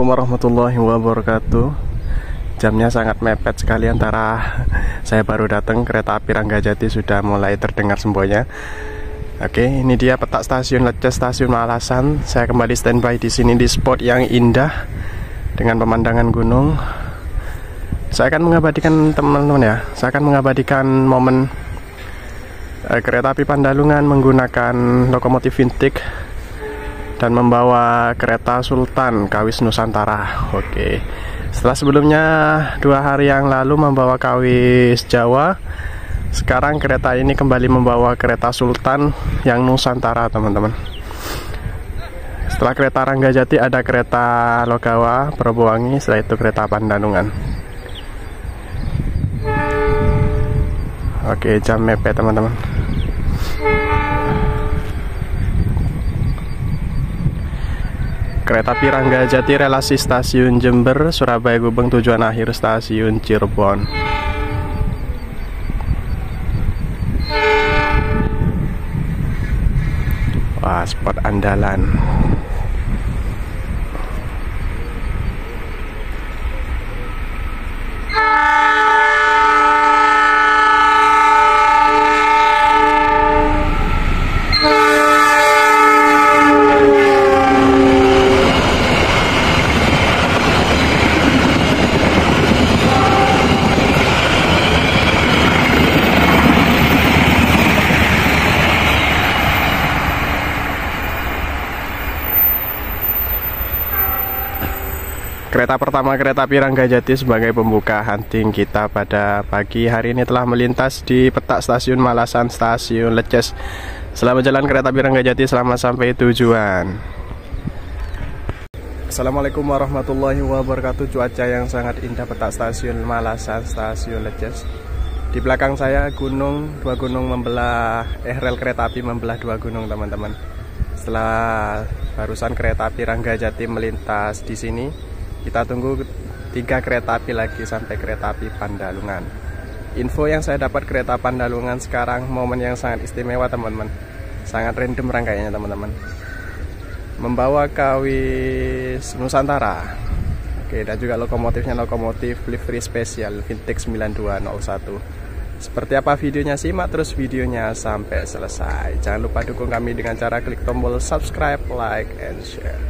Assalamualaikum warahmatullahi wabarakatuh. Jamnya sangat mepet sekali antara saya baru datang, kereta api Ranggajati sudah mulai terdengar sembonya. Oke, ini dia peta stasiun Leces, stasiun Malasan. Saya kembali standby di sini di spot yang indah dengan pemandangan gunung. Saya akan mengabadikan teman-teman ya. Saya akan mengabadikan momen kereta api Pandalungan menggunakan lokomotif vintage dan membawa kereta Sultan Kawis Nusantara. Oke. Setelah sebelumnya 2 hari yang lalu membawa Kawis Jawa, sekarang kereta ini kembali membawa kereta Sultan yang Nusantara, teman-teman. Setelah kereta Ranggajati ada kereta Logawa, Probowangi, setelah itu kereta Pandalungan. Oke, jam mepet, teman-teman. Kereta api Ranggajati relasi stasiun Jember, Surabaya Gubeng, tujuan akhir stasiun Cirebon. Wah, spot andalan. Kereta pertama kereta api Ranggajati sebagai pembuka hunting kita pada pagi hari ini telah melintas di peta stasiun Malasan, stasiun Leces. Selamat jalan kereta api Ranggajati, selamat sampai tujuan. Assalamualaikum warahmatullahi wabarakatuh. Cuaca yang sangat indah, peta stasiun Malasan, stasiun Leces. Di belakang saya gunung, 2 gunung membelah, rel kereta api membelah 2 gunung, teman-teman. Setelah barusan kereta api Ranggajati melintas di sini, kita tunggu 3 kereta api lagi sampai kereta api Pandalungan. Info yang saya dapat kereta Pandalungan sekarang momen yang sangat istimewa, teman-teman. Sangat random rangkaiannya, teman-teman. Membawa Kawis Nusantara. Oke, dan juga lokomotifnya lokomotif livery spesial vintage 9201. Seperti apa videonya, simak terus videonya sampai selesai. Jangan lupa dukung kami dengan cara klik tombol subscribe, like, and share.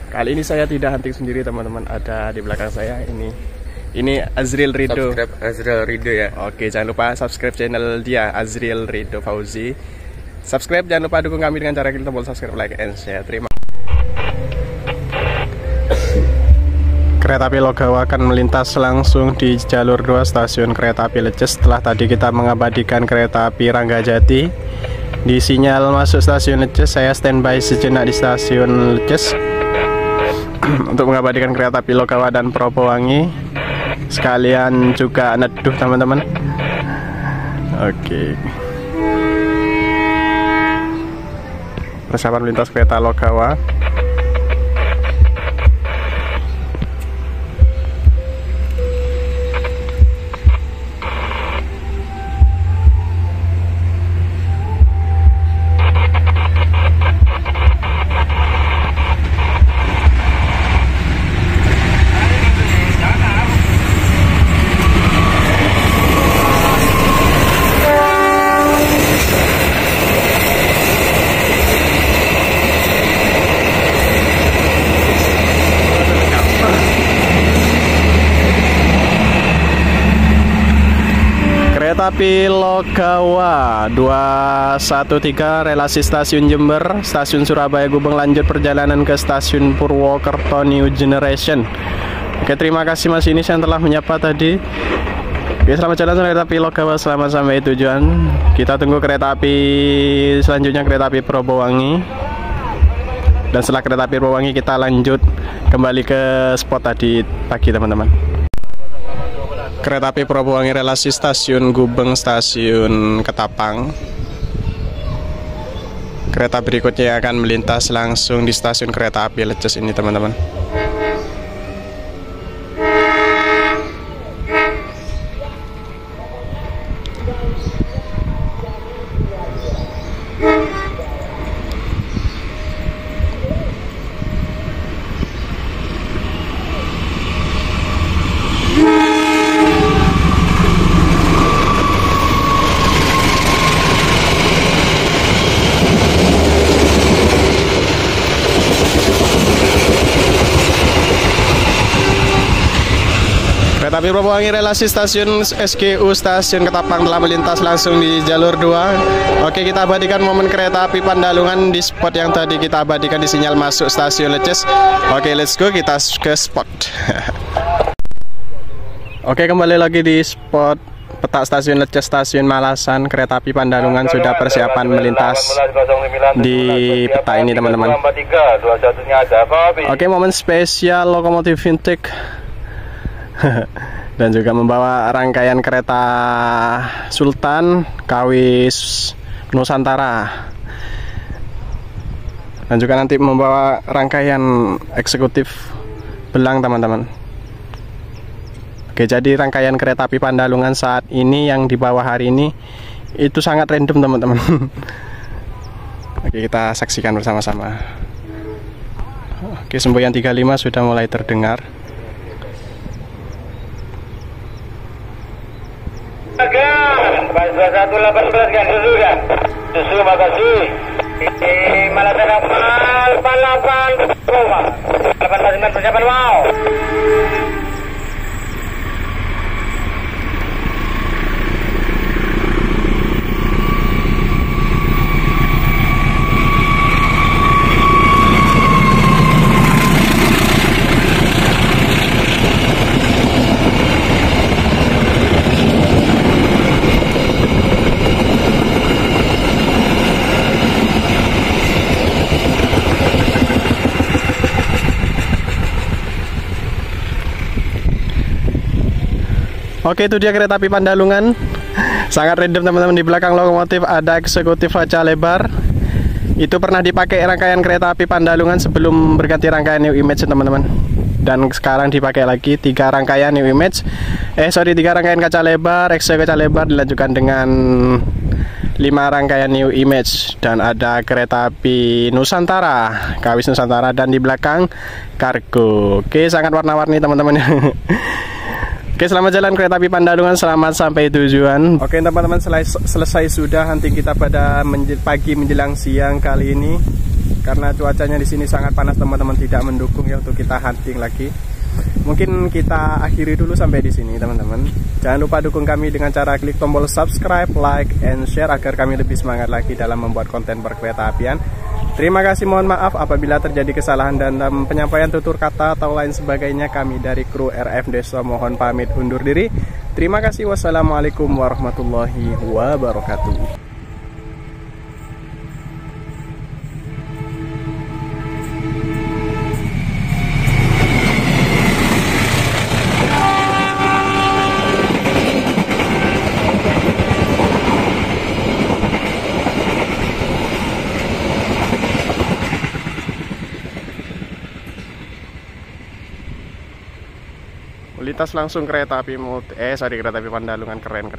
Kali ini saya tidak hunting sendiri, teman-teman. Ada di belakang saya ini Azril Ridho. Subscribe Azril Ridho ya. Oke, jangan lupa subscribe channel dia, Azril Ridho Fauzi. Subscribe, jangan lupa dukung kami dengan cara klik tombol subscribe, like, and share. Terima kasih. Kereta api Logawa akan melintas langsung di jalur 2 stasiun kereta api Leces. Setelah tadi kita mengabadikan kereta api Ranggajati di sinyal masuk stasiun Leces, saya standby sejenak di stasiun Leces untuk mengabadikan kereta api Logawa dan Probowangi, sekalian juga neduh, teman-teman. Oke. Persiapan melintas kereta Logawa. Kereta api Logawa 213 relasi stasiun Jember, stasiun Surabaya Gubeng, lanjut perjalanan ke stasiun Purwokerto New Generation. Oke, terima kasih Mas Inis yang telah menyapa tadi. Oke, selamat jalan kereta api Logawa, selamat sampai tujuan. Kita tunggu kereta api selanjutnya, kereta api Probowangi. Dan setelah kereta api Probowangi kita lanjut kembali ke spot tadi pagi, teman-teman. Kereta api Probowangi relasi stasiun Gubeng, stasiun Ketapang. Kereta berikutnya akan melintas langsung di stasiun kereta api Leces ini, teman-teman. Wangi relasi stasiun SGU Stasiun Ketapang telah melintas langsung di jalur 2. Oke, kita abadikan momen kereta api Pandalungan di spot yang tadi kita abadikan di sinyal masuk stasiun Leces. Oke, let's go, kita ke spot. Oke, kembali lagi di spot petak stasiun Leces, stasiun Malasan. Kereta api Pandalungan sudah persiapan melintas di peta ini, teman-teman. Oke, momen spesial lokomotif vintage dan juga membawa rangkaian kereta Sultan Kawis Nusantara, dan juga nanti membawa rangkaian eksekutif Belang, teman-teman. Oke, jadi rangkaian kereta api Pandalungan saat ini yang dibawa hari ini itu sangat random, teman-teman. Oke, kita saksikan bersama-sama. Oke, semboyan 35 sudah mulai terdengar. Pas 2118 kan susu kan? Susu, makasih. Malasan Akmal 88 persiapan mau. Oke, itu dia kereta api Pandalungan. Sangat random, teman-teman. Di belakang lokomotif ada eksekutif kaca lebar. Itu pernah dipakai rangkaian kereta api Pandalungan sebelum berganti rangkaian New Image, teman-teman. Dan sekarang dipakai lagi 3 rangkaian New Image. 3 rangkaian kaca lebar, kaca lebar dilanjutkan dengan 5 rangkaian New Image. Dan ada kereta api Nusantara, Kawis Nusantara, dan di belakang kargo. Oke, sangat warna-warni, teman-teman. Oke, selamat jalan kereta api Pandalungan, selamat sampai tujuan. Oke, teman-teman, selesai sudah hunting kita pada pagi menjelang siang kali ini. Karena cuacanya di sini sangat panas, teman-teman, tidak mendukung ya untuk kita hunting lagi. Mungkin kita akhiri dulu sampai di sini, teman-teman. Jangan lupa dukung kami dengan cara klik tombol subscribe, like, and share agar kami lebih semangat lagi dalam membuat konten berkereta apian. Terima kasih, mohon maaf apabila terjadi kesalahan dalam penyampaian tutur kata atau lain sebagainya. Kami dari kru RF Deso mohon pamit undur diri. Terima kasih, wassalamualaikum warahmatullahi wabarakatuh. Lintas langsung kereta api kereta api Pandalungan, keren.